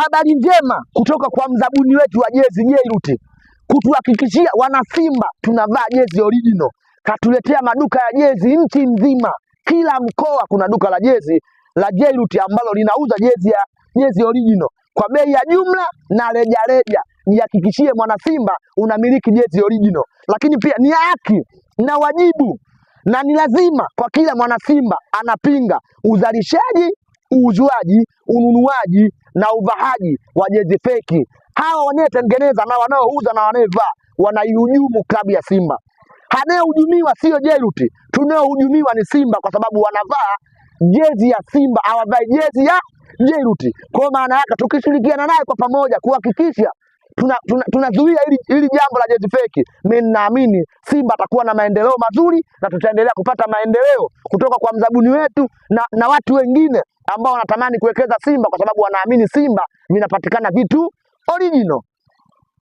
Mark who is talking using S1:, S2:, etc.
S1: habari njema kutoka kwa mzabuni wetu wa jezi Jairut, kutuhakikishia wana Simba tunavaa jezi original. Katuletea maduka ya jezi nchi nzima, kila mkoa kuna duka la jezi la Jairut ambalo linauza jezi original kwa bei ya jumla na rejareja. Nihakikishie mwana Simba unamiliki jezi original, lakini pia ni haki na wajibu na ni lazima kwa kila mwana Simba anapinga uzalishaji, uuzwaji, ununuaji na uvahaji wa jezi feki. Hawa wanaotengeneza na wanaouza na wanaovaa wanaihujumu klabu ya Simba. Anayehujumiwa sio Jairut, tunaohujumiwa ni Simba, kwa sababu wanavaa jezi ya Simba, hawavai jezi ya Jairut. Kwa maana yake tukishirikiana naye kwa pamoja kuhakikisha tunazuia hili jambo la jezi feki, mimi naamini Simba atakuwa na maendeleo mazuri na tutaendelea kupata maendeleo kutoka kwa mzabuni wetu na watu wengine ambao wanatamani kuwekeza Simba, kwa sababu wanaamini Simba vinapatikana vitu original.